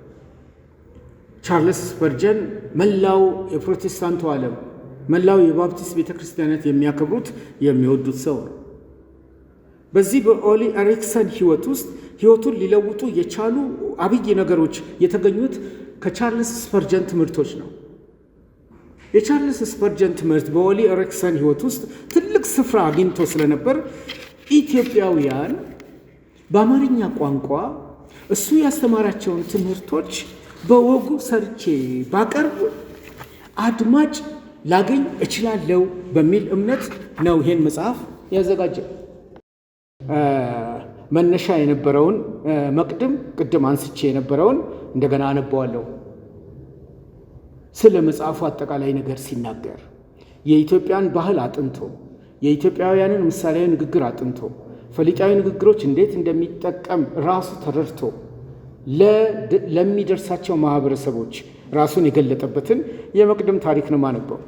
ቻርልስ ስፐርጀን መላው የፕሮቴስታንቱ ዓለም መላው የባፕቲስት ቤተ ክርስቲያናት የሚያከብሩት የሚወዱት ሰው ነው። በዚህ በኦሊ ኤሪክሰን ሕይወት ውስጥ ሕይወቱን ሊለውጡ የቻሉ አብይ ነገሮች የተገኙት ከቻርልስ ስፐርጀን ትምህርቶች ነው። የቻርልስ ስፐርጀን ትምህርት በኦሊ ኤሪክሰን ሕይወት ውስጥ ትልቅ ስፍራ አግኝቶ ስለነበር ኢትዮጵያውያን በአማርኛ ቋንቋ እሱ ያስተማራቸውን ትምህርቶች በወጉ ሰርቼ ባቀርብ አድማጭ ላገኝ እችላለሁ በሚል እምነት ነው ይሄን መጽሐፍ ያዘጋጀው። መነሻ የነበረውን ቅድም አንስቼ የነበረውን እንደገና አነበዋለሁ። ስለ መጽሐፉ አጠቃላይ ነገር ሲናገር የኢትዮጵያን ባህል አጥንቶ የኢትዮጵያውያንን ምሳሌያዊ ንግግር አጥንቶ ፈሊጣዊ ንግግሮች እንዴት እንደሚጠቀም ራሱ ተረድቶ ለሚደርሳቸው ማህበረሰቦች ራሱን የገለጠበትን የመቅደም ታሪክ ነው ማነበው።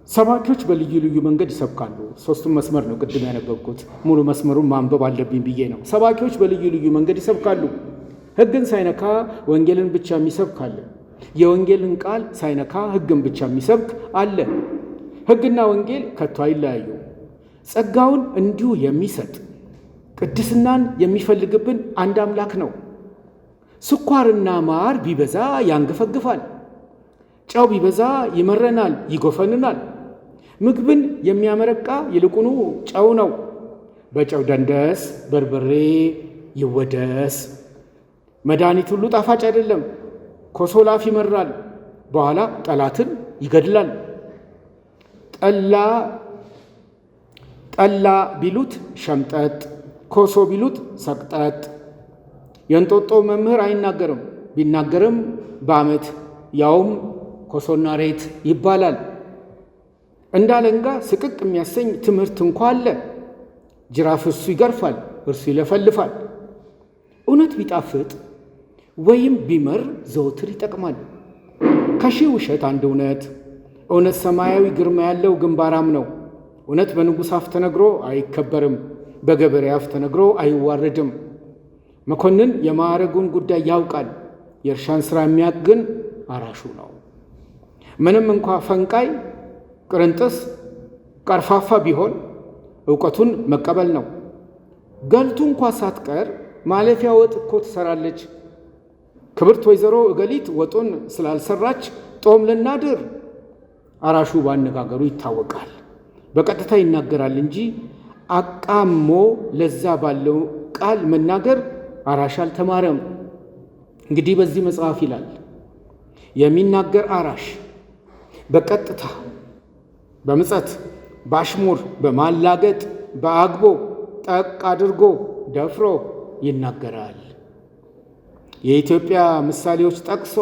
ሰባኪዎች በልዩ ልዩ መንገድ ይሰብካሉ። ሶስቱም መስመር ነው ቅድም ያነበብኩት፣ ሙሉ መስመሩን ማንበብ አለብኝ ብዬ ነው። ሰባኪዎች በልዩ ልዩ መንገድ ይሰብካሉ። ሕግን ሳይነካ ወንጌልን ብቻ የሚሰብክ አለ። የወንጌልን ቃል ሳይነካ ሕግን ብቻ የሚሰብክ አለ። ሕግና ወንጌል ከቶ አይለያዩ። ጸጋውን እንዲሁ የሚሰጥ ቅድስናን የሚፈልግብን አንድ አምላክ ነው። ስኳርና ማር ቢበዛ ያንገፈግፋል፣ ጨው ቢበዛ ይመረናል፣ ይጎፈንናል። ምግብን የሚያመረቃ ይልቁኑ ጨው ነው። በጨው ደንደስ በርበሬ ይወደስ። መድኃኒት ሁሉ ጣፋጭ አይደለም። ኮሶ ላፍ ይመራል፣ በኋላ ጠላትን ይገድላል። ጠላ ቢሉት ሸምጠጥ፣ ኮሶ ቢሉት ሰቅጠጥ። የእንጦጦ መምህር አይናገርም፣ ቢናገርም በዓመት ያውም ኮሶና ሬት ይባላል። እንዳለንጋ ስቅቅ የሚያሰኝ ትምህርት እንኳ አለ። ጅራፍ እርሱ ይገርፋል፣ እርሱ ይለፈልፋል። እውነት ቢጣፍጥ ወይም ቢመር ዘወትር ይጠቅማል። ከሺህ ውሸት አንድ እውነት። እውነት ሰማያዊ ግርማ ያለው ግንባራም ነው። እውነት በንጉሥ አፍ ተነግሮ አይከበርም፣ በገበሬ አፍ ተነግሮ አይዋረድም። መኮንን የማዕረጉን ጉዳይ ያውቃል፣ የእርሻን ሥራ የሚያውቅ ግን አራሹ ነው። ምንም እንኳ ፈንቃይ ቅርንጥስ ቀርፋፋ ቢሆን ዕውቀቱን መቀበል ነው። ገልቱ እንኳ ሳትቀር ማለፊያ ወጥ እኮ ትሰራለች። ክብርት ወይዘሮ እገሊት ወጡን ስላልሰራች ጦም ልናድር። አራሹ ባነጋገሩ ይታወቃል። በቀጥታ ይናገራል እንጂ አቃሞ ለዛ ባለው ቃል መናገር አራሽ አልተማረም። እንግዲህ በዚህ መጽሐፍ ይላል የሚናገር አራሽ በቀጥታ በምጸት በአሽሙር በማላገጥ በአግቦ ጠቅ አድርጎ ደፍሮ ይናገራል። የኢትዮጵያ ምሳሌዎች ጠቅሶ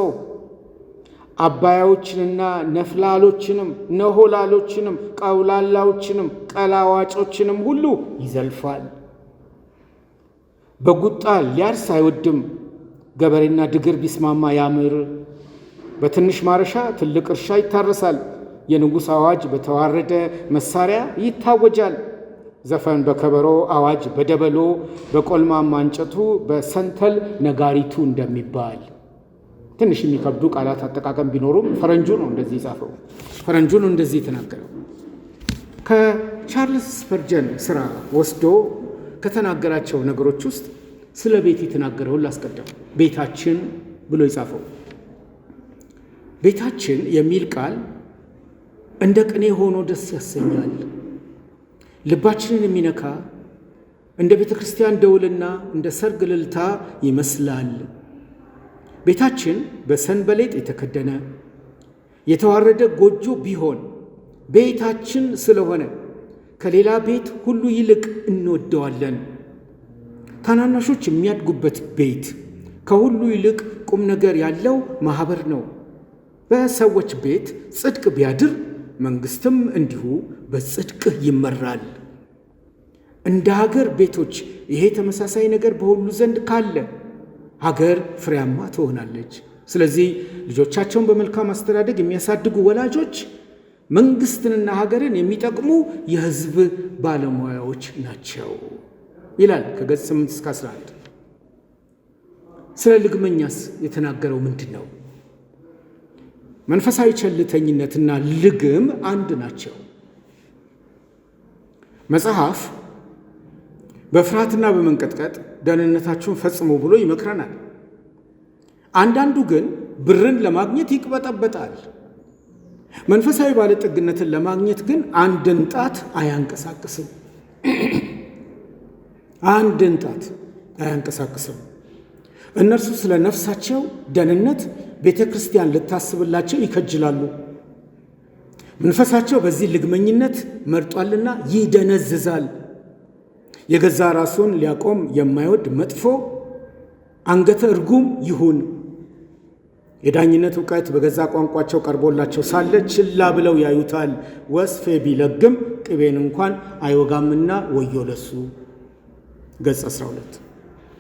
አባያዎችንና ነፍላሎችንም ነሆላሎችንም ቀውላላዎችንም ቀላዋጮችንም ሁሉ ይዘልፋል። በጉጣ ሊያርስ አይወድም። ገበሬና ድግር ቢስማማ ያምር። በትንሽ ማረሻ ትልቅ እርሻ ይታረሳል። የንጉሥ አዋጅ በተዋረደ መሳሪያ ይታወጃል። ዘፈን በከበሮ አዋጅ በደበሎ በቆልማማ እንጨቱ በሰንተል ነጋሪቱ እንደሚባል ትንሽ የሚከብዱ ቃላት አጠቃቀም ቢኖሩም ፈረንጁ ነው እንደዚህ ጻፈው። ፈረንጁ ነው እንደዚህ የተናገረው። ከቻርልስ ስፐርጀን ስራ ወስዶ ከተናገራቸው ነገሮች ውስጥ ስለ ቤት የተናገረውን ላስቀደም። ቤታችን ብሎ የጻፈው ቤታችን የሚል ቃል እንደ ቅኔ ሆኖ ደስ ያሰኛል። ልባችንን የሚነካ እንደ ቤተ ክርስቲያን ደውልና እንደ ሰርግ እልልታ ይመስላል። ቤታችን በሰንበሌጥ የተከደነ የተዋረደ ጎጆ ቢሆን ቤታችን ስለሆነ ከሌላ ቤት ሁሉ ይልቅ እንወደዋለን። ታናናሾች የሚያድጉበት ቤት ከሁሉ ይልቅ ቁም ነገር ያለው ማህበር ነው። በሰዎች ቤት ጽድቅ ቢያድር መንግስትም እንዲሁ በጽድቅ ይመራል። እንደ ሀገር ቤቶች ይሄ ተመሳሳይ ነገር በሁሉ ዘንድ ካለ ሀገር ፍሬያማ ትሆናለች። ስለዚህ ልጆቻቸውን በመልካም አስተዳደግ የሚያሳድጉ ወላጆች መንግስትንና ሀገርን የሚጠቅሙ የሕዝብ ባለሙያዎች ናቸው ይላል ከገጽ 8 እስከ 11። ስለ ልግመኛስ የተናገረው ምንድን ነው? መንፈሳዊ ቸልተኝነትና ልግም አንድ ናቸው። መጽሐፍ በፍርሃትና በመንቀጥቀጥ ደህንነታችሁን ፈጽሙ ብሎ ይመክረናል። አንዳንዱ ግን ብርን ለማግኘት ይቅበጠበጣል። መንፈሳዊ ባለጠግነትን ለማግኘት ግን አንድን ጣት አያንቀሳቅስም። አንድን ጣት አያንቀሳቅስም። እነርሱ ስለ ነፍሳቸው ደህንነት ቤተ ክርስቲያን ልታስብላቸው ይከጅላሉ። መንፈሳቸው በዚህ ልግመኝነት መርጧልና ይደነዝዛል። የገዛ ራሱን ሊያቆም የማይወድ መጥፎ አንገተ እርጉም ይሁን። የዳኝነት እውቀት በገዛ ቋንቋቸው ቀርቦላቸው ሳለ ችላ ብለው ያዩታል። ወስፌ ቢለግም ቅቤን እንኳን አይወጋምና ወዮ ለሱ። ገጽ 12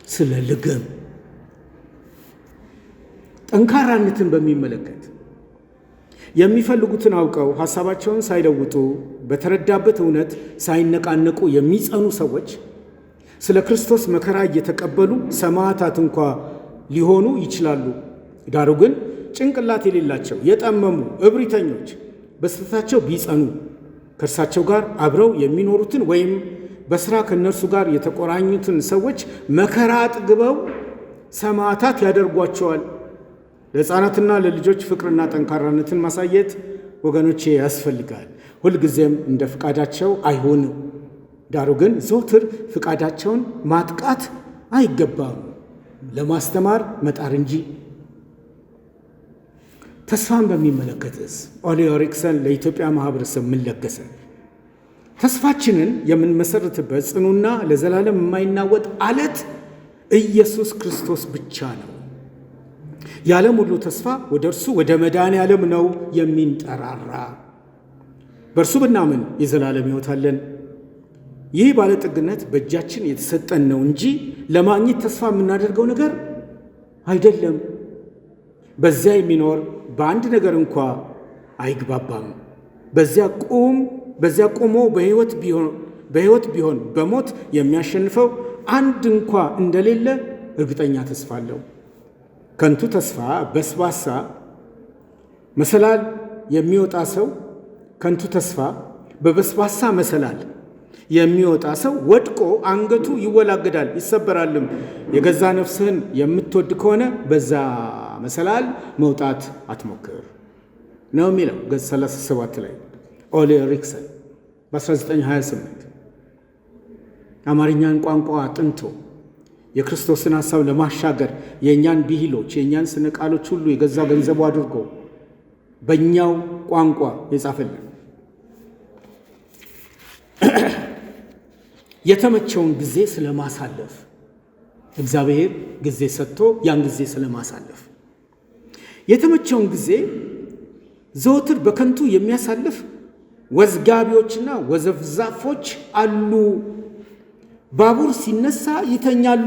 ስለ ልግም ጠንካራነትን በሚመለከት የሚፈልጉትን አውቀው ሐሳባቸውን ሳይለውጡ በተረዳበት እውነት ሳይነቃነቁ የሚጸኑ ሰዎች ስለ ክርስቶስ መከራ እየተቀበሉ ሰማዕታት እንኳ ሊሆኑ ይችላሉ። ዳሩ ግን ጭንቅላት የሌላቸው የጠመሙ እብሪተኞች በስህተታቸው ቢጸኑ ከእርሳቸው ጋር አብረው የሚኖሩትን ወይም በሥራ ከእነርሱ ጋር የተቆራኙትን ሰዎች መከራ አጥግበው ሰማዕታት ያደርጓቸዋል። ለሕፃናትና ለልጆች ፍቅርና ጠንካራነትን ማሳየት ወገኖቼ ያስፈልጋል። ሁልጊዜም እንደ ፍቃዳቸው አይሆንም። ዳሩ ግን ዘወትር ፍቃዳቸውን ማጥቃት አይገባም፣ ለማስተማር መጣር እንጂ። ተስፋን በሚመለከትስ ኦሊ ኤሪክሰን ለኢትዮጵያ ማህበረሰብ ምን ለገሰ? ተስፋችንን የምንመሰርትበት ጽኑና ለዘላለም የማይናወጥ አለት ኢየሱስ ክርስቶስ ብቻ ነው። የዓለም ሁሉ ተስፋ ወደ እርሱ ወደ መድኃኔ ዓለም ነው የሚንጠራራ። በእርሱ ብናምን የዘላለም ሕይወት አለን። ይህ ባለጠግነት በእጃችን የተሰጠን ነው እንጂ ለማግኘት ተስፋ የምናደርገው ነገር አይደለም። በዚያ የሚኖር በአንድ ነገር እንኳ አይግባባም። በዚያ ቆሞ በሕይወት ቢሆን በሞት የሚያሸንፈው አንድ እንኳ እንደሌለ እርግጠኛ ተስፋ አለው። ከንቱ ተስፋ በስባሳ መሰላል የሚወጣ ሰው ከንቱ ተስፋ በበስባሳ መሰላል የሚወጣ ሰው ወድቆ አንገቱ ይወላገዳል ይሰበራልም። የገዛ ነፍስህን የምትወድ ከሆነ በዛ መሰላል መውጣት አትሞክር ነው የሚለው ገጽ 37 ላይ ኦሊ ኤሪክሰን በ1928 አማርኛን ቋንቋ አጥንቶ የክርስቶስን ሐሳብ ለማሻገር የእኛን ብሂሎች የእኛን ስነ ቃሎች ሁሉ የገዛ ገንዘቡ አድርጎ በእኛው ቋንቋ የጻፈልን የተመቸውን ጊዜ ስለማሳለፍ እግዚአብሔር ጊዜ ሰጥቶ ያን ጊዜ ስለማሳለፍ የተመቸውን ጊዜ ዘወትር በከንቱ የሚያሳልፍ ወዝጋቢዎችና ወዘፍዛፎች አሉ። ባቡር ሲነሳ ይተኛሉ።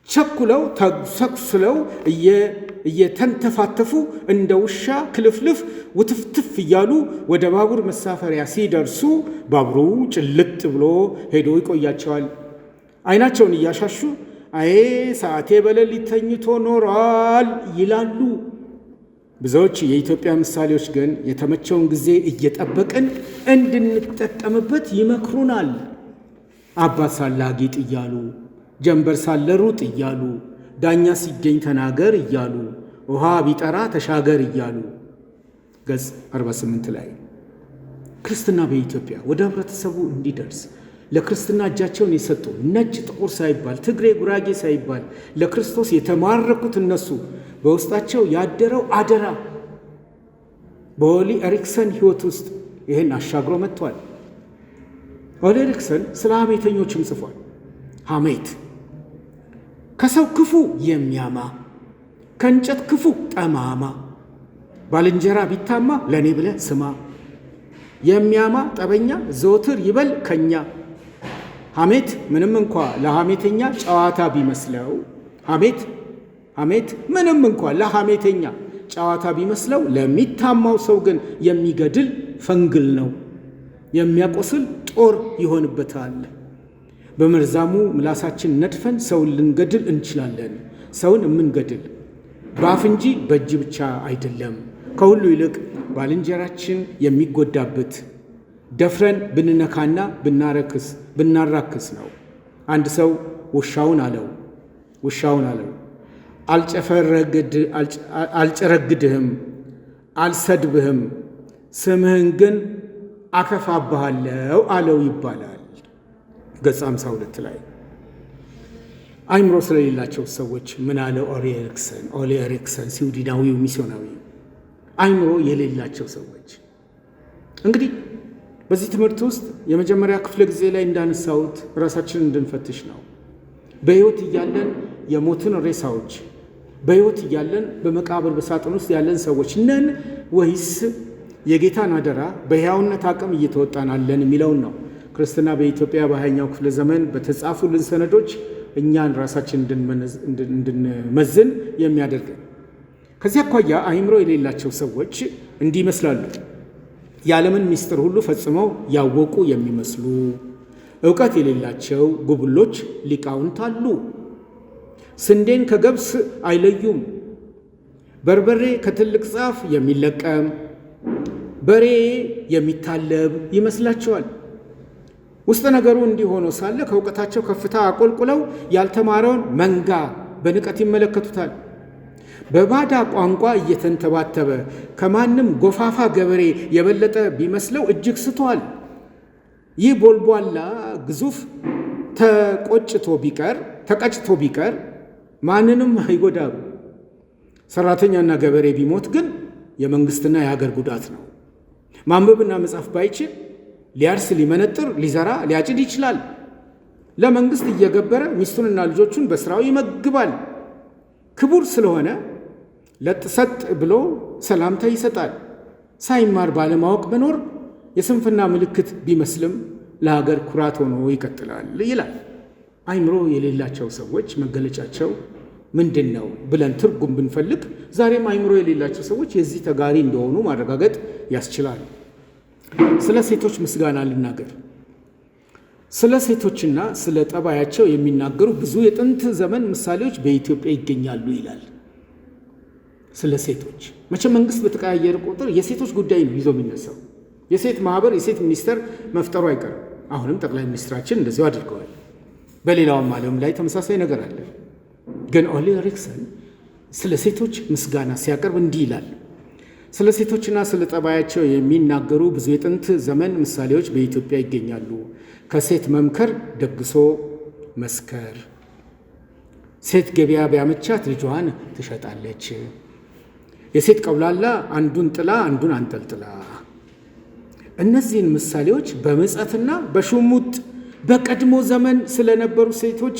ቸኩለው ተሰክስለው እየተንተፋተፉ እንደ ውሻ ክልፍልፍ ውትፍትፍ እያሉ ወደ ባቡር መሳፈሪያ ሲደርሱ ባቡሩ ጭልጥ ብሎ ሄዶ ይቆያቸዋል። ዓይናቸውን እያሻሹ አይ ሰዓቴ በሌሊት ተኝቶ ኖሯል ይላሉ። ብዙዎች የኢትዮጵያ ምሳሌዎች ግን የተመቸውን ጊዜ እየጠበቅን እንድንጠቀምበት ይመክሩናል። አባት ሳለ አጊጥ እያሉ፣ ጀንበር ሳለ ሩጥ እያሉ፣ ዳኛ ሲገኝ ተናገር እያሉ፣ ውሃ ቢጠራ ተሻገር እያሉ። ገጽ 48 ላይ ክርስትና በኢትዮጵያ ወደ ህብረተሰቡ እንዲደርስ ለክርስትና እጃቸውን የሰጡ ነጭ ጥቁር ሳይባል ትግሬ ጉራጌ ሳይባል ለክርስቶስ የተማረኩት እነሱ በውስጣቸው ያደረው አደራ በኦሊ ኤሪክሰን ሕይወት ውስጥ ይህን አሻግሮ መጥቷል። ኦሊ ኤሪክሰን ስለ ሐሜተኞችም ጽፏል። ሐሜት ከሰው ክፉ የሚያማ ከእንጨት ክፉ ጠማማ ባልንጀራ ቢታማ ለእኔ ብለህ ስማ የሚያማ ጠበኛ ዘወትር ይበል ከኛ። ሐሜት ምንም እንኳ ለሐሜተኛ ጨዋታ ቢመስለው ሐሜት ምንም እንኳ ለሐሜተኛ ጨዋታ ቢመስለው ለሚታማው ሰው ግን የሚገድል ፈንግል ነው፣ የሚያቆስል ጦር ይሆንበታል። በመርዛሙ ምላሳችን ነድፈን ሰውን ልንገድል እንችላለን። ሰውን የምንገድል በአፍ እንጂ በእጅ ብቻ አይደለም። ከሁሉ ይልቅ ባልንጀራችን የሚጎዳበት ደፍረን ብንነካና ብናራክስ ነው። አንድ ሰው ውሻውን አለው አልጨረግድህም፣ አልሰድብህም፣ ስምህን ግን አከፋብሃለሁ አለው ይባላል። ገጽ 52 ላይ አይምሮ ስለሌላቸው ሰዎች ምን አለ ኦሊ ኤሪክሰን ስዊድናዊው ሚስዮናዊ። አይምሮ የሌላቸው ሰዎች እንግዲህ በዚህ ትምህርት ውስጥ የመጀመሪያ ክፍለ ጊዜ ላይ እንዳነሳሁት ራሳችንን እንድንፈትሽ ነው። በሕይወት እያለን የሞትን ሬሳዎች በሕይወት እያለን በመቃብር በሳጥን ውስጥ ያለን ሰዎች ነን ወይስ የጌታን አደራ በሕያውነት አቅም እየተወጣን አለን የሚለውን ነው። ክርስትና በኢትዮጵያ በ20ኛው ክፍለ ዘመን በተጻፉልን ሰነዶች እኛን ራሳችን እንድንመዝን የሚያደርገን። ከዚህ አኳያ አእምሮ የሌላቸው ሰዎች እንዲህ ይመስላሉ። የዓለምን ምስጢር ሁሉ ፈጽመው ያወቁ የሚመስሉ ዕውቀት የሌላቸው ጉብሎች ሊቃውንት አሉ። ስንዴን ከገብስ አይለዩም። በርበሬ ከትልቅ ዛፍ የሚለቀም በሬ የሚታለብ ይመስላቸዋል። ውስጥ ነገሩ እንዲህ ሆኖ ሳለ ከእውቀታቸው ከፍታ አቆልቁለው ያልተማረውን መንጋ በንቀት ይመለከቱታል። በባዳ ቋንቋ እየተንተባተበ ከማንም ጎፋፋ ገበሬ የበለጠ ቢመስለው እጅግ ስቷል። ይህ ቦልቧላ ግዙፍ ተቀጭቶ ቢቀር ማንንም አይጎዳም። ሰራተኛና ገበሬ ቢሞት ግን የመንግስትና የሀገር ጉዳት ነው። ማንበብና መጻፍ ባይችል ሊያርስ፣ ሊመነጥር፣ ሊዘራ፣ ሊያጭድ ይችላል። ለመንግስት እየገበረ ሚስቱንና ልጆቹን በስራው ይመግባል። ክቡር ስለሆነ ለጥሰጥ ብሎ ሰላምታ ይሰጣል። ሳይማር ባለማወቅ መኖር የስንፍና ምልክት ቢመስልም ለሀገር ኩራት ሆኖ ይቀጥላል ይላል። አእምሮ የሌላቸው ሰዎች መገለጫቸው ምንድን ነው ብለን ትርጉም ብንፈልግ ዛሬም አእምሮ የሌላቸው ሰዎች የዚህ ተጋሪ እንደሆኑ ማረጋገጥ ያስችላል። ስለ ሴቶች ምስጋና ልናገር። ስለ ሴቶችና ስለ ጠባያቸው የሚናገሩ ብዙ የጥንት ዘመን ምሳሌዎች በኢትዮጵያ ይገኛሉ ይላል። ስለ ሴቶች መቼም መንግስት በተቀያየረ ቁጥር የሴቶች ጉዳይ ነው ይዞ የሚነሳው። የሴት ማህበር፣ የሴት ሚኒስቴር መፍጠሩ አይቀርም። አሁንም ጠቅላይ ሚኒስትራችን እንደዚሁ አድርገዋል። በሌላውም ዓለም ላይ ተመሳሳይ ነገር አለ። ግን ኦሊ ኤሪክሰን ስለ ሴቶች ምስጋና ሲያቀርብ እንዲህ ይላል። ስለ ሴቶችና ስለ ጠባያቸው የሚናገሩ ብዙ የጥንት ዘመን ምሳሌዎች በኢትዮጵያ ይገኛሉ። ከሴት መምከር ደግሶ መስከር። ሴት ገበያ ቢያመቻት ልጇን ትሸጣለች። የሴት ቀውላላ አንዱን ጥላ አንዱን አንጠልጥላ። እነዚህን ምሳሌዎች በምጸትና በሹሙጥ በቀድሞ ዘመን ስለነበሩ ሴቶች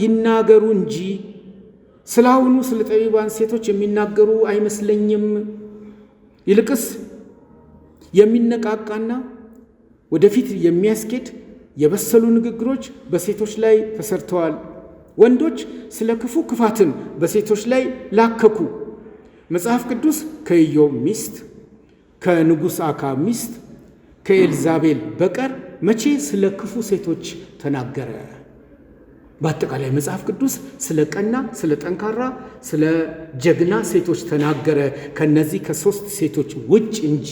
ይናገሩ እንጂ ስለ አሁኑ ስለ ጠቢባን ሴቶች የሚናገሩ አይመስለኝም። ይልቅስ የሚነቃቃና ወደፊት የሚያስኬድ የበሰሉ ንግግሮች በሴቶች ላይ ተሰርተዋል። ወንዶች ስለ ክፉ ክፋትን በሴቶች ላይ ላከኩ። መጽሐፍ ቅዱስ ከኢዮብ ሚስት፣ ከንጉሥ አካብ ሚስት፣ ከኤልዛቤል በቀር መቼ ስለ ክፉ ሴቶች ተናገረ? በአጠቃላይ መጽሐፍ ቅዱስ ስለ ቀና፣ ስለ ጠንካራ፣ ስለ ጀግና ሴቶች ተናገረ ከነዚህ ከሶስት ሴቶች ውጭ እንጂ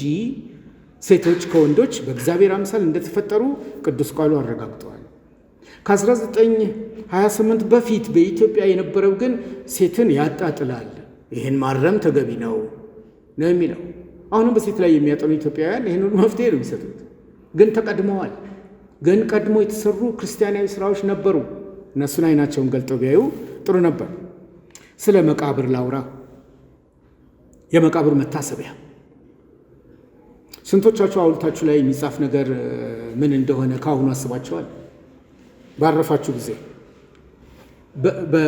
ሴቶች ከወንዶች በእግዚአብሔር አምሳል እንደተፈጠሩ ቅዱስ ቃሉ አረጋግጠዋል። ከ1928 በፊት በኢትዮጵያ የነበረው ግን ሴትን ያጣጥላል። ይህን ማረም ተገቢ ነው የሚለው። አሁንም በሴት ላይ የሚያጠኑ ኢትዮጵያውያን ይህን መፍትሄ ነው የሚሰጡት። ግን ተቀድመዋል። ግን ቀድሞ የተሰሩ ክርስቲያናዊ ስራዎች ነበሩ። እነሱን አይናቸውን ገልጠው ቢያዩ ጥሩ ነበር። ስለ መቃብር ላውራ። የመቃብር መታሰቢያ ስንቶቻችሁ ሐውልታችሁ ላይ የሚጻፍ ነገር ምን እንደሆነ ከአሁኑ አስባችኋል? ባረፋችሁ ጊዜ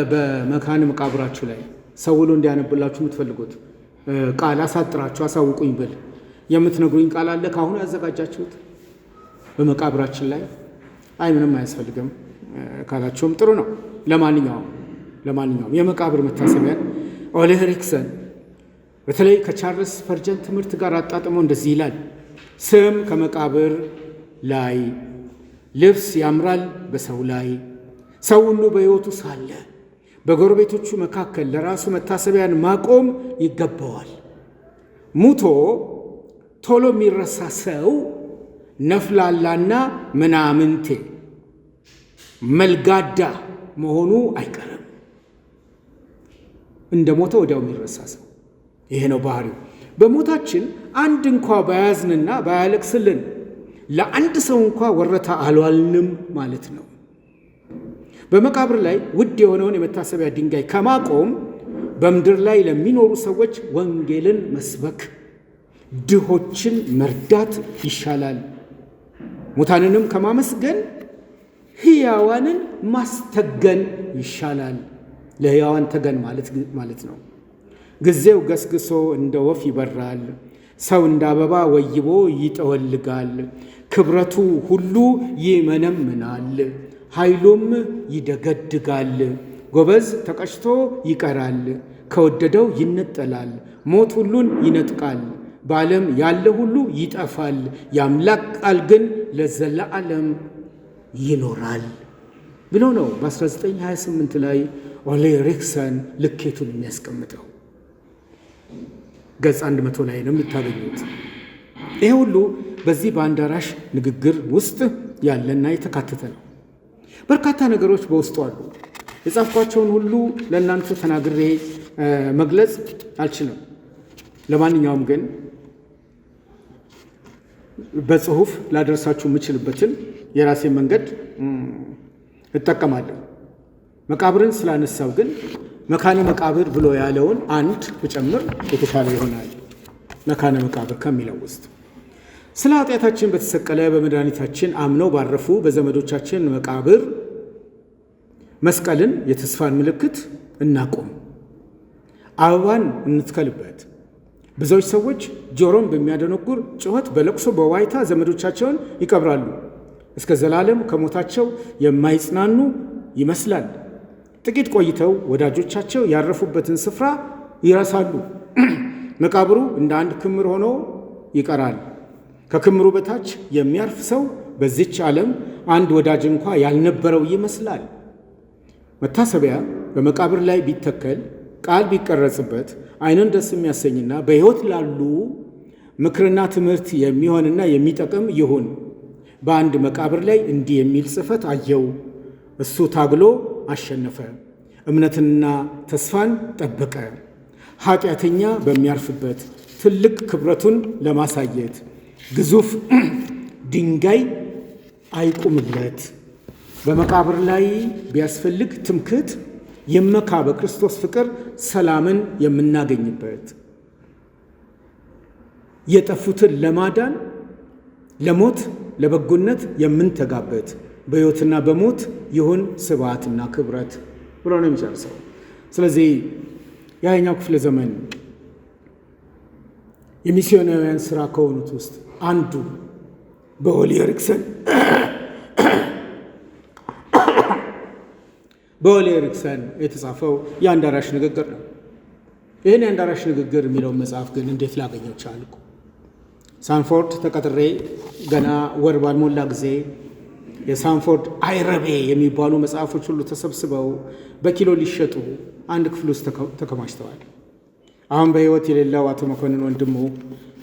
በመካነ መቃብራችሁ ላይ ሰውሎ እንዲያነብላችሁ የምትፈልጉት ቃል አሳጥራችሁ አሳውቁኝ ብል የምትነግሩኝ ቃል አለ ከአሁኑ ያዘጋጃችሁት በመቃብራችን ላይ? አይ ምንም አያስፈልግም ካላችሁም ጥሩ ነው። ለማንኛውም የመቃብር መታሰቢያን ኦሊ ኤሪክሰን በተለይ ከቻርልስ ስፐርጀን ትምህርት ጋር አጣጥሞ እንደዚህ ይላል። ስም ከመቃብር ላይ፣ ልብስ ያምራል በሰው ላይ። ሰው ሁሉ በሕይወቱ ሳለ በጎረቤቶቹ መካከል ለራሱ መታሰቢያን ማቆም ይገባዋል። ሙቶ ቶሎ የሚረሳ ሰው ነፍላላና ምናምንቴ መልጋዳ መሆኑ አይቀርም። እንደ ሞተ ወዲያው የሚረሳ ሰው ይሄ ነው ባህሪው። በሞታችን አንድ እንኳ ባያዝንና ባያለቅስልን ለአንድ ሰው እንኳ ወረታ አልዋልንም ማለት ነው። በመቃብር ላይ ውድ የሆነውን የመታሰቢያ ድንጋይ ከማቆም በምድር ላይ ለሚኖሩ ሰዎች ወንጌልን መስበክ፣ ድሆችን መርዳት ይሻላል። ሙታንንም ከማመስገን ሕያዋንን ማስተገን ይሻላል። ለሕያዋን ተገን ማለት ነው። ጊዜው ገስግሶ እንደ ወፍ ይበራል፣ ሰው እንደ አበባ ወይቦ ይጠወልጋል። ክብረቱ ሁሉ ይመነምናል፣ ኃይሉም ይደገድጋል። ጎበዝ ተቀጭቶ ይቀራል፣ ከወደደው ይነጠላል። ሞት ሁሉን ይነጥቃል፣ በዓለም ያለ ሁሉ ይጠፋል። የአምላክ ቃል ግን ለዘላለም ይኖራል ብሎ ነው በ1928 ላይ ኦሌ ኤሪክሰን ልኬቱን የሚያስቀምጠው። ገጽ 100 ላይ ነው የምታገኙት። ይሄ ሁሉ በዚህ በአንዳራሽ ንግግር ውስጥ ያለና የተካተተ ነው። በርካታ ነገሮች በውስጡ አሉ። የጻፍኳቸውን ሁሉ ለእናንተ ተናግሬ መግለጽ አልችልም። ለማንኛውም ግን በጽሁፍ ላደርሳችሁ የምችልበትን የራሴን መንገድ እጠቀማለሁ። መቃብርን ስላነሳው ግን መካነ መቃብር ብሎ ያለውን አንድ ብጨምር የተሻለ ይሆናል። መካነ መቃብር ከሚለው ውስጥ ስለ ኃጢአታችን በተሰቀለ በመድኃኒታችን አምነው ባረፉ በዘመዶቻችን መቃብር መስቀልን የተስፋን ምልክት እናቁም፣ አበባን እንትከልበት። ብዙዎች ሰዎች ጆሮን በሚያደነጉር ጩኸት በለቅሶ በዋይታ ዘመዶቻቸውን ይቀብራሉ። እስከ ዘላለም ከሞታቸው የማይጽናኑ ይመስላል። ጥቂት ቆይተው ወዳጆቻቸው ያረፉበትን ስፍራ ይረሳሉ። መቃብሩ እንደ አንድ ክምር ሆኖ ይቀራል። ከክምሩ በታች የሚያርፍ ሰው በዚች ዓለም አንድ ወዳጅ እንኳ ያልነበረው ይመስላል። መታሰቢያ በመቃብር ላይ ቢተከል፣ ቃል ቢቀረጽበት፣ ዓይንን ደስ የሚያሰኝና በሕይወት ላሉ ምክርና ትምህርት የሚሆንና የሚጠቅም ይሁን። በአንድ መቃብር ላይ እንዲህ የሚል ጽሕፈት አየው። እሱ ታግሎ አሸነፈ፣ እምነትንና ተስፋን ጠበቀ። ኃጢአተኛ በሚያርፍበት ትልቅ ክብረቱን ለማሳየት ግዙፍ ድንጋይ አይቁምለት። በመቃብር ላይ ቢያስፈልግ ትምክህት ይመካ፣ በክርስቶስ ፍቅር ሰላምን የምናገኝበት። የጠፉትን ለማዳን ለሞት ለበጎነት የምንተጋበት በሕይወትና በሞት ይሁን ስብዓትና ክብረት ብሎ ነው የሚጨርሰው። ስለዚህ የሃያኛው ክፍለ ዘመን የሚስዮናውያን ሥራ ከሆኑት ውስጥ አንዱ በኦሌ ኤሪክሰን የተጻፈው የአንዳራሽ ንግግር ነው። ይህን የአንዳራሽ ንግግር የሚለውን መጽሐፍ ግን እንዴት ላገኘው ቻልኩ? ሳንፎርድ ተቀጥሬ ገና ወር ባልሞላ ጊዜ የሳንፎርድ አይረቤ የሚባሉ መጽሐፎች ሁሉ ተሰብስበው በኪሎ ሊሸጡ አንድ ክፍል ውስጥ ተከማችተዋል። አሁን በሕይወት የሌለው አቶ መኮንን ወንድሙ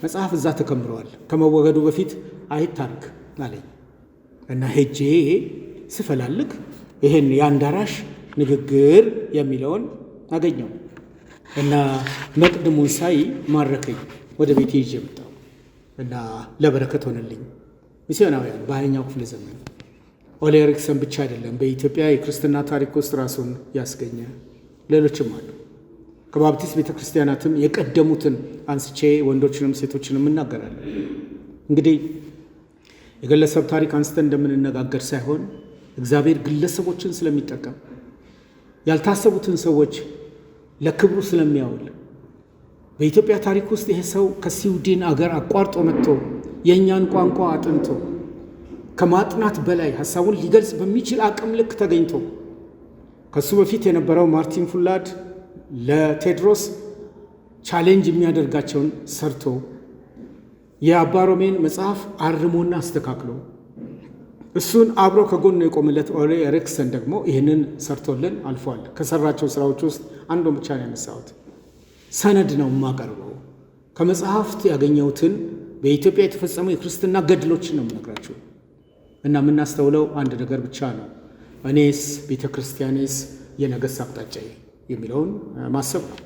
መጽሐፍ እዛ ተከምረዋል፣ ከመወገዱ በፊት አይታርክ አለኝ እና ሄጄ ስፈላልግ ይህን የአንዳራሽ ንግግር የሚለውን አገኘው እና መቅድሙን ሳይ ማረከኝ። ወደ ቤቴ ይዤ መጣሁ እና ለበረከት ሆነልኝ። ሚስዮናውያን በሃያኛው ክፍለ ዘመን ኦሌ ኤሪክሰን ብቻ አይደለም በኢትዮጵያ የክርስትና ታሪክ ውስጥ ራሱን ያስገኘ፣ ሌሎችም አሉ። ከባፕቲስት ቤተ ክርስቲያናትም የቀደሙትን አንስቼ ወንዶችንም ሴቶችንም እናገራለን። እንግዲህ የግለሰብ ታሪክ አንስተን እንደምንነጋገር ሳይሆን እግዚአብሔር ግለሰቦችን ስለሚጠቀም ያልታሰቡትን ሰዎች ለክብሩ ስለሚያውል በኢትዮጵያ ታሪክ ውስጥ ይሄ ሰው ከስዊድን አገር አቋርጦ መጥቶ የእኛን ቋንቋ አጥንቶ ከማጥናት በላይ ሀሳቡን ሊገልጽ በሚችል አቅም ልክ ተገኝቶ ከሱ በፊት የነበረው ማርቲን ፉላድ ለቴድሮስ ቻሌንጅ የሚያደርጋቸውን ሰርቶ የአባ ሮሜን መጽሐፍ አርሞና አስተካክሎ እሱን አብሮ ከጎኑ የቆመለት ኦሌ ኤሪክሰን ደግሞ ይህንን ሰርቶልን አልፏል። ከሰራቸው ስራዎች ውስጥ አንዱን ብቻ ነው ያነሳሁት። ሰነድ ነው የማቀርበው። ከመጽሐፍት ያገኘሁትን በኢትዮጵያ የተፈጸሙ የክርስትና ገድሎችን ነው የምነግራችሁ እና የምናስተውለው አንድ ነገር ብቻ ነው። እኔስ ቤተ ክርስቲያኔስ የነገሥት አቅጣጫዬ የሚለውን ማሰብ ነው።